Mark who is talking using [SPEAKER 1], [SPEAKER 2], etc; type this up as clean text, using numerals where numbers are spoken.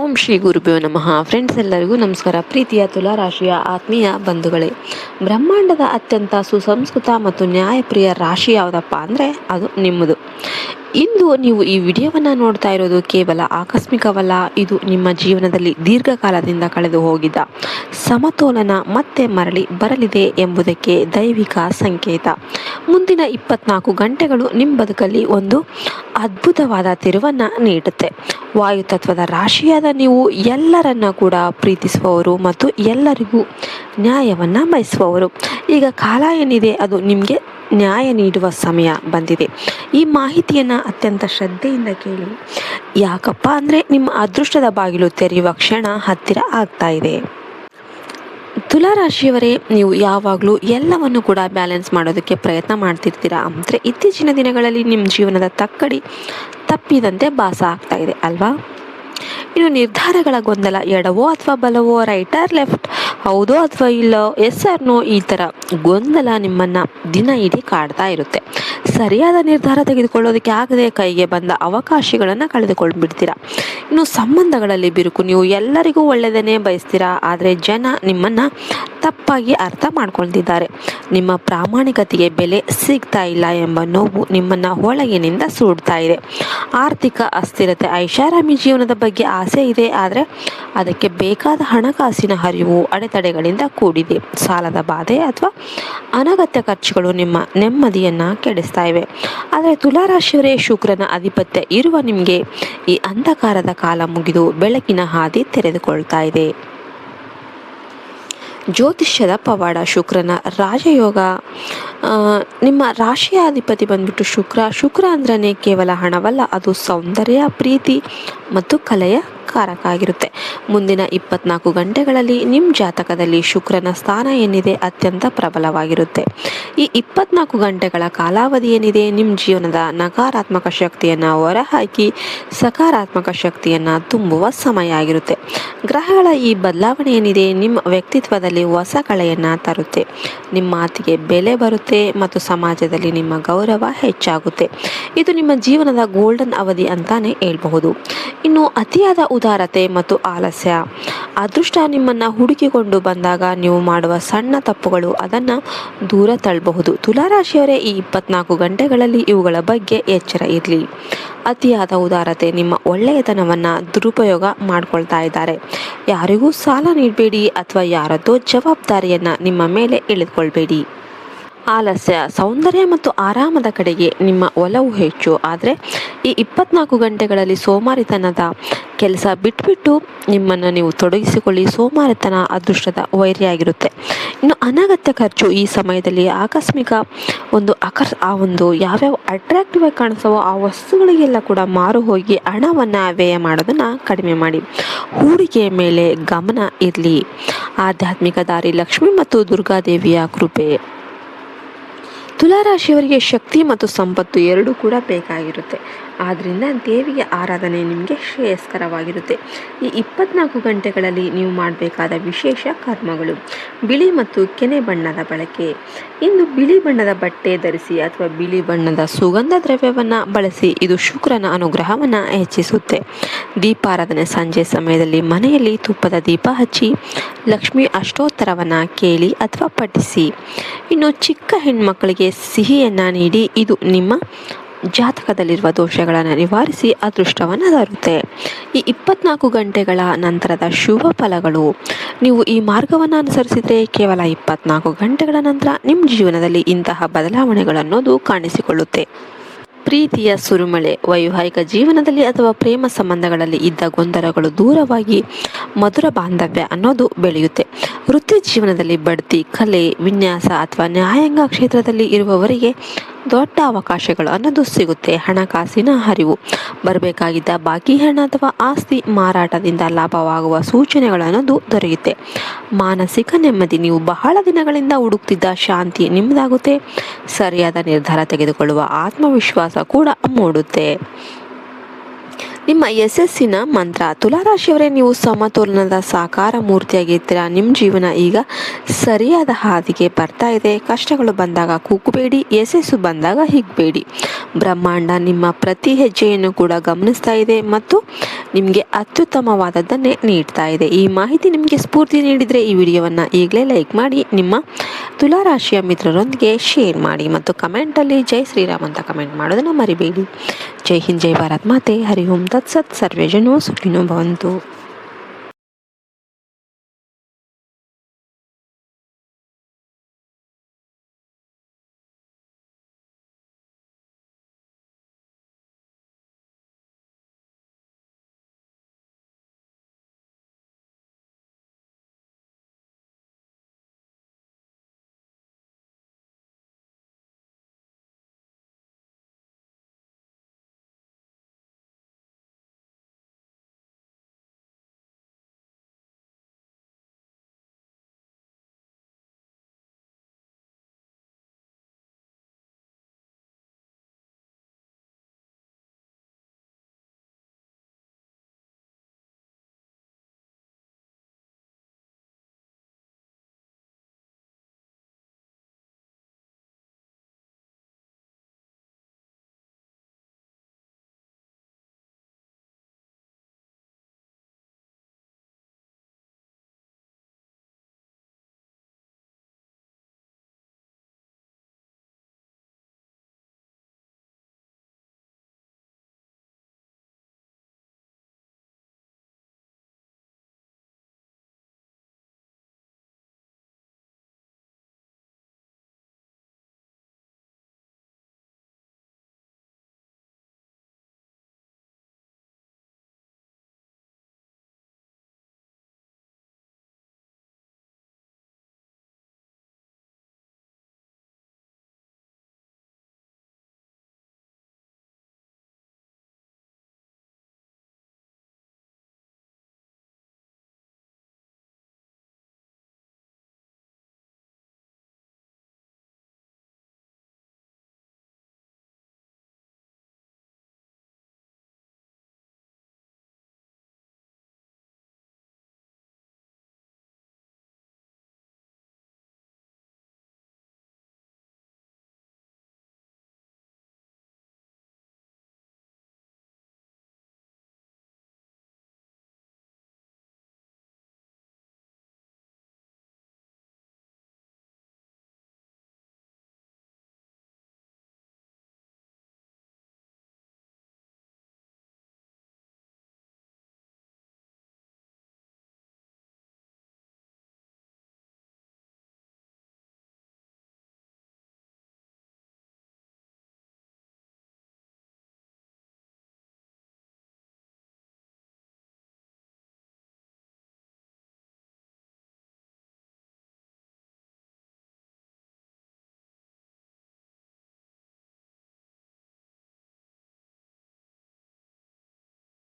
[SPEAKER 1] ಓಂ ಶ್ರೀ ಗುರುಭ್ಯೋ ನಮಃ. ಫ್ರೆಂಡ್ಸ್, ಎಲ್ಲರಿಗೂ ನಮಸ್ಕಾರ. ಪ್ರೀತಿಯ ತುಲಾ ರಾಶಿಯ ಆತ್ಮೀಯ ಬಂಧುಗಳೇ, ಬ್ರಹ್ಮಾಂಡದ ಅತ್ಯಂತ ಸುಸಂಸ್ಕೃತ ಮತ್ತು ನ್ಯಾಯಪ್ರಿಯ ರಾಶಿ ಯಾವುದಪ್ಪ ಅಂದರೆ ಅದು ನಿಮ್ಮದು. ಇಂದು ನೀವು ಈ ವಿಡಿಯೋವನ್ನು ನೋಡ್ತಾ ಇರೋದು ಕೇವಲ ಆಕಸ್ಮಿಕವಲ್ಲ. ಇದು ನಿಮ್ಮ ಜೀವನದಲ್ಲಿ ದೀರ್ಘಕಾಲದಿಂದ ಕಳೆದು ಹೋಗಿದ್ದ ಸಮತೋಲನ ಮತ್ತೆ ಮರಳಿ ಬರಲಿದೆ ಎಂಬುದಕ್ಕೆ ದೈವಿಕ ಸಂಕೇತ. ಮುಂದಿನ 24 ಗಂಟೆಗಳು ನಿಮ್ಮ ಬದುಕಲ್ಲಿ ಒಂದು ಅದ್ಭುತವಾದ ತಿರುವನ್ನು ನೀಡುತ್ತೆ. ವಾಯುತತ್ವದ ರಾಶಿಯಾದ ನೀವು ಎಲ್ಲರನ್ನ ಕೂಡ ಪ್ರೀತಿಸುವವರು ಮತ್ತು ಎಲ್ಲರಿಗೂ ನ್ಯಾಯವನ್ನು ಬಯಸುವವರು. ಈಗ ಕಾಲ ಏನಿದೆ ಅದು ನಿಮಗೆ ನ್ಯಾಯ ನೀಡುವ ಸಮಯ ಬಂದಿದೆ. ಈ ಮಾಹಿತಿಯನ್ನು ಅತ್ಯಂತ ಶ್ರದ್ಧೆಯಿಂದ ಕೇಳಿ. ಯಾಕಪ್ಪ ಅಂದರೆ ನಿಮ್ಮ ಅದೃಷ್ಟದ ಬಾಗಿಲು ತೆರೆಯುವ ಕ್ಷಣ ಹತ್ತಿರ ಆಗ್ತಾ ಇದೆ. ತುಲಾರಾಶಿಯವರೇ, ನೀವು ಯಾವಾಗಲೂ ಎಲ್ಲವನ್ನು ಕೂಡ ಬ್ಯಾಲೆನ್ಸ್ ಮಾಡೋದಕ್ಕೆ ಪ್ರಯತ್ನ ಮಾಡ್ತಿರ್ತೀರಾ. ಅಂದರೆ ಇತ್ತೀಚಿನ ದಿನಗಳಲ್ಲಿ ನಿಮ್ಮ ಜೀವನದ ತಕ್ಕಡಿ ತಪ್ಪಿದಂತೆ ಭಾಸ ಆಗ್ತಾ ಇದೆ ಅಲ್ವಾ? ಇನ್ನು ನಿರ್ಧಾರಗಳ ಗೊಂದಲ, ಎಡವೋ ಅಥವಾ ಬಲವೋ, ರೈಟರ್ ಲೆಫ್ಟ್, ಹೌದೋ ಅಥವಾ ಇಲ್ಲೋ, ಎಸ್ ಆರ್ ನೋ, ಈ ಥರ ಗೊಂದಲ ನಿಮ್ಮನ್ನು ದಿನ ಇಡೀ ಕಾಡ್ತಾ ಇರುತ್ತೆ. ಸರಿಯಾದ ನಿರ್ಧಾರ ತೆಗೆದುಕೊಳ್ಳೋದಕ್ಕೆ ಆಗದೆ ಕೈಗೆ ಬಂದ ಅವಕಾಶಗಳನ್ನು ಕಳೆದುಕೊಂಡ್ಬಿಡ್ತೀರಾ. ಇನ್ನು ಸಂಬಂಧಗಳಲ್ಲಿ ಬಿರುಕು. ನೀವು ಎಲ್ಲರಿಗೂ ಒಳ್ಳೆಯದನ್ನೇ ಬಯಸ್ತೀರಾ, ಆದರೆ ಜನ ನಿಮ್ಮನ್ನು ತಪ್ಪಾಗಿ ಅರ್ಥ ಮಾಡ್ಕೊಳ್ತಿದ್ದಾರೆ. ನಿಮ್ಮ ಪ್ರಾಮಾಣಿಕತೆಗೆ ಬೆಲೆ ಸಿಗ್ತಾ ಇಲ್ಲ ಎಂಬ ನೋವು ನಿಮ್ಮನ್ನು ಒಳಗಿನಿಂದ ಸುಡ್ತಾ ಇದೆ. ಆರ್ಥಿಕ ಅಸ್ಥಿರತೆ. ಐಷಾರಾಮಿ ಜೀವನದ ಬಗ್ಗೆ ಆಸೆ ಇದೆ, ಆದರೆ ಅದಕ್ಕೆ ಬೇಕಾದ ಹಣಕಾಸಿನ ಹರಿವು ಅಡೆತಡೆಗಳಿಂದ ಕೂಡಿದೆ. ಸಾಲದ ಬಾಧೆ ಅಥವಾ ಅನಗತ್ಯ ಖರ್ಚುಗಳು ನಿಮ್ಮ ನೆಮ್ಮದಿಯನ್ನು ಕೆಡಿಸ್ತಾ ಇವೆ. ಆದರೆ ತುಲಾರಾಶಿಯವರೇ, ಶುಕ್ರನ ಆಧಿಪತ್ಯ ಇರುವ ನಿಮಗೆ ಈ ಅಂಧಕಾರದ ಕಾಲ ಮುಗಿದು ಬೆಳಕಿನ ಹಾದಿ ತೆರೆದುಕೊಳ್ತಾ ಇದೆ. ಜ್ಯೋತಿಷ್ಯದ ಪವಾಡ. ಶುಕ್ರನ ರಾಜಯೋಗ. ನಿಮ್ಮ ರಾಶಿಯ ಅಧಿಪತಿ ಬಂದ್ಬಿಟ್ಟು ಶುಕ್ರ ಅಂದ್ರೆ ಕೇವಲ ಹಣವಲ್ಲ, ಅದು ಸೌಂದರ್ಯ, ಪ್ರೀತಿ ಮತ್ತು ಕಲೆಯ ಕಾರಕ ಆಗಿರುತ್ತೆ. ಮುಂದಿನ 24 ಗಂಟೆಗಳಲ್ಲಿ ನಿಮ್ಮ ಜಾತಕದಲ್ಲಿ ಶುಕ್ರನ ಸ್ಥಾನ ಏನಿದೆ ಅತ್ಯಂತ ಪ್ರಬಲವಾಗಿರುತ್ತೆ. ಈ 24 ಗಂಟೆಗಳ ಕಾಲಾವಧಿ ಏನಿದೆ ನಿಮ್ಮ ಜೀವನದ ನಕಾರಾತ್ಮಕ ಶಕ್ತಿಯನ್ನು ಹೊರಹಾಕಿ ಸಕಾರಾತ್ಮಕ ಶಕ್ತಿಯನ್ನು ತುಂಬುವ ಸಮಯ ಆಗಿರುತ್ತೆ. ಗ್ರಹಗಳ ಈ ಬದಲಾವಣೆ ಏನಿದೆ ನಿಮ್ಮ ವ್ಯಕ್ತಿತ್ವದಲ್ಲಿ ಹೊಸ ಕಳೆಯನ್ನು ತರುತ್ತೆ. ನಿಮ್ಮ ಮಾತಿಗೆ ಬೆಲೆ ಬರುತ್ತೆ ಮತ್ತು ಸಮಾಜದಲ್ಲಿ ನಿಮ್ಮ ಗೌರವ ಹೆಚ್ಚಾಗುತ್ತೆ. ಇದು ನಿಮ್ಮ ಜೀವನದ ಗೋಲ್ಡನ್ ಅವಧಿ ಅಂತಾನೆ ಹೇಳ್ಬಹುದು. ಇನ್ನು ಅತಿಯಾದ ಉದಾರತೆ ಮತ್ತು ಆಲಸ್ಯ. ಅದೃಷ್ಟ ನಿಮ್ಮನ್ನು ಹುಡುಕಿಕೊಂಡು ಬಂದಾಗ ನೀವು ಮಾಡುವ ಸಣ್ಣ ತಪ್ಪುಗಳು ಅದನ್ನು ದೂರ ತಳ್ಳಬಹುದು. ತುಲಾರಾಶಿಯವರೇ, ಈ 24 ಗಂಟೆಗಳಲ್ಲಿ ಇವುಗಳ ಬಗ್ಗೆ ಎಚ್ಚರ ಇರಲಿ. ಅತಿಯಾದ ಉದಾರತೆ. ನಿಮ್ಮ ಒಳ್ಳೆಯತನವನ್ನು ದುರುಪಯೋಗ ಮಾಡ್ಕೊಳ್ತಾ ಇದ್ದಾರೆ. ಯಾರಿಗೂ ಸಾಲ ನೀಡಬೇಡಿ ಅಥವಾ ಯಾರದ್ದೋ ಜವಾಬ್ದಾರಿಯನ್ನು ನಿಮ್ಮ ಮೇಲೆ ಎಳೆದುಕೊಳ್ಬೇಡಿ. ಆಲಸ್ಯ. ಸೌಂದರ್ಯ ಮತ್ತು ಆರಾಮದ ಕಡೆಗೆ ನಿಮ್ಮ ಒಲವು ಹೆಚ್ಚು, ಆದರೆ ಈ 24 ಗಂಟೆಗಳಲ್ಲಿ ಸೋಮಾರಿತನದ ಕೆಲಸ ಬಿಟ್ಬಿಟ್ಟು ನಿಮ್ಮನ್ನು ನೀವು ತೊಡಗಿಸಿಕೊಳ್ಳಿ. ಸೋಮಾರಿತನ ಅದೃಷ್ಟದ ವೈರಿಯಾಗಿರುತ್ತೆ. ಇನ್ನು ಅನಗತ್ಯ ಖರ್ಚು. ಈ ಸಮಯದಲ್ಲಿ ಆಕಸ್ಮಿಕ ಒಂದು ಯಾವ್ಯಾವ ಅಟ್ರಾಕ್ಟಿವ್ ಆಗಿ ಕಾಣಿಸೋ ಆ ವಸ್ತುಗಳಿಗೆಲ್ಲ ಕೂಡ ಮಾರು ಹೋಗಿ ಹಣವನ್ನು ವ್ಯಯ ಮಾಡೋದನ್ನು ಕಡಿಮೆ ಮಾಡಿ. ಹೂಡಿಕೆಯ ಮೇಲೆ ಗಮನ ಇರಲಿ. ಆಧ್ಯಾತ್ಮಿಕ ದಾರಿ. ಲಕ್ಷ್ಮಿ ಮತ್ತು ದುರ್ಗಾದೇವಿಯ ಕೃಪೆ. ತುಲಾರಾಶಿಯವರಿಗೆ ಶಕ್ತಿ ಮತ್ತು ಸಂಪತ್ತು ಎರಡೂ ಕೂಡ ಬೇಕಾಗಿರುತ್ತೆ. ಆದ್ದರಿಂದ ದೇವಿಯ ಆರಾಧನೆ ನಿಮಗೆ ಶ್ರೇಯಸ್ಕರವಾಗಿರುತ್ತೆ. ಈ 24 ಗಂಟೆಗಳಲ್ಲಿ ನೀವು ಮಾಡಬೇಕಾದ ವಿಶೇಷ ಕರ್ಮಗಳು. ಬಿಳಿ ಮತ್ತು ಕೆನೆ ಬಣ್ಣದ ಬಳಕೆ. ಇಂದು ಬಿಳಿ ಬಣ್ಣದ ಬಟ್ಟೆ ಧರಿಸಿ ಅಥವಾ ಬಿಳಿ ಬಣ್ಣದ ಸುಗಂಧ ದ್ರವ್ಯವನ್ನು ಬಳಸಿ. ಇದು ಶುಕ್ರನ ಅನುಗ್ರಹವನ್ನು ಹೆಚ್ಚಿಸುತ್ತೆ. ದೀಪಾರಾಧನೆ. ಸಂಜೆ ಸಮಯದಲ್ಲಿ ಮನೆಯಲ್ಲಿ ತುಪ್ಪದ ದೀಪ ಹಚ್ಚಿ ಲಕ್ಷ್ಮಿ ಅಷ್ಟೋತ್ತರವನ್ನು ಕೇಳಿ ಅಥವಾ ಪಠಿಸಿ. ಇನ್ನು ಚಿಕ್ಕ ಹೆಣ್ಮಕ್ಕಳಿಗೆ ಸಿಹಿಯನ್ನು ನೀಡಿ. ಇದು ನಿಮ್ಮ ಜಾತಕದಲ್ಲಿರುವ ದೋಷಗಳನ್ನು ನಿವಾರಿಸಿ ಅದೃಷ್ಟವನ್ನು ತರುತ್ತೆ. ಈ 24 ಗಂಟೆಗಳ ನಂತರದ ಶುಭ ಫಲಗಳು. ನೀವು ಈ ಮಾರ್ಗವನ್ನು ಅನುಸರಿಸಿದರೆ ಕೇವಲ 24 ಗಂಟೆಗಳ ನಂತರ ನಿಮ್ಮ ಜೀವನದಲ್ಲಿ ಇಂತಹ ಬದಲಾವಣೆಗಳನ್ನೋದು ಕಾಣಿಸಿಕೊಳ್ಳುತ್ತೆ. ಪ್ರೀತಿಯ ಸುರುಮಳೆ. ವೈವಾಹಿಕ ಜೀವನದಲ್ಲಿ ಅಥವಾ ಪ್ರೇಮ ಸಂಬಂಧಗಳಲ್ಲಿ ಇದ್ದ ಗೊಂದಲಗಳು ದೂರವಾಗಿ ಮಧುರ ಬಾಂಧವ್ಯ ಅನ್ನೋದು ಬೆಳೆಯುತ್ತೆ. ವೃತ್ತಿ ಜೀವನದಲ್ಲಿ ಬಡ್ತಿ, ಕಲೆ, ವಿನ್ಯಾಸ ಅಥವಾ ನ್ಯಾಯಾಂಗ ಕ್ಷೇತ್ರದಲ್ಲಿ ಇರುವವರಿಗೆ ದೊಡ್ಡ ಅವಕಾಶಗಳು ಅನ್ನೋದು ಸಿಗುತ್ತೆ. ಹಣಕಾಸಿನ ಹರಿವು. ಬರಬೇಕಾಗಿದ್ದ ಬಾಕಿ ಹಣ ಅಥವಾ ಆಸ್ತಿ ಮಾರಾಟದಿಂದ ಲಾಭವಾಗುವ ಸೂಚನೆಗಳು ಅನ್ನೋದು ದೊರೆಯುತ್ತೆ. ಮಾನಸಿಕ ನೆಮ್ಮದಿ. ನೀವು ಬಹಳ ದಿನಗಳಿಂದ ಹುಡುಕ್ತಿದ್ದ ಶಾಂತಿ ನಿಮ್ಮದಾಗುತ್ತೆ. ಸರಿಯಾದ ನಿರ್ಧಾರ ತೆಗೆದುಕೊಳ್ಳುವ ಆತ್ಮವಿಶ್ವಾಸ ಕೂಡ ಮೂಡುತ್ತೆ. ನಿಮ್ಮ ಯಶಸ್ಸಿನ ಮಂತ್ರ. ತುಲಾರಾಶಿಯವರೇ, ನೀವು ಸಮತೋಲನದ ಸಾಕಾರ ಮೂರ್ತಿಯಾಗಿರ್ತೀರ. ನಿಮ್ಮ ಜೀವನ ಈಗ ಸರಿಯಾದ ಹಾದಿಗೆ ಬರ್ತಾ ಇದೆ. ಕಷ್ಟಗಳು ಬಂದಾಗ ಕೂಗಬೇಡಿ, ಯಶಸ್ಸು ಬಂದಾಗ ಹಿಗ್ಬೇಡಿ. ಬ್ರಹ್ಮಾಂಡ ನಿಮ್ಮ ಪ್ರತಿ ಹೆಜ್ಜೆಯನ್ನು ಕೂಡ ಗಮನಿಸ್ತಾ ಇದೆ ಮತ್ತು ನಿಮಗೆ ಅತ್ಯುತ್ತಮವಾದದ್ದನ್ನೇ ನೀಡ್ತಾ ಇದೆ. ಈ ಮಾಹಿತಿ ನಿಮಗೆ ಸ್ಫೂರ್ತಿ ನೀಡಿದರೆ ಈ ವಿಡಿಯೋವನ್ನು ಈಗಲೇ ಲೈಕ್ ಮಾಡಿ, ನಿಮ್ಮ ತುಲಾರಾಶಿಯ ಮಿತ್ರರೊಂದಿಗೆ ಶೇರ್ ಮಾಡಿ ಮತ್ತು ಕಮೆಂಟಲ್ಲಿ ಜೈ ಶ್ರೀರಾಮ್ ಅಂತ ಕಮೆಂಟ್ ಮಾಡೋದನ್ನು ಮರಿಬೇಡಿ. ಜೈ ಹಿಂದ್, ಜೈ ಭಾರತ್ ಮಾತೆ. ಹರಿ ಓಂ ತತ್ಸತ್. ಸರ್ವೇ ಜನೋ ಸುಖಿನೋ ಭವಂತು.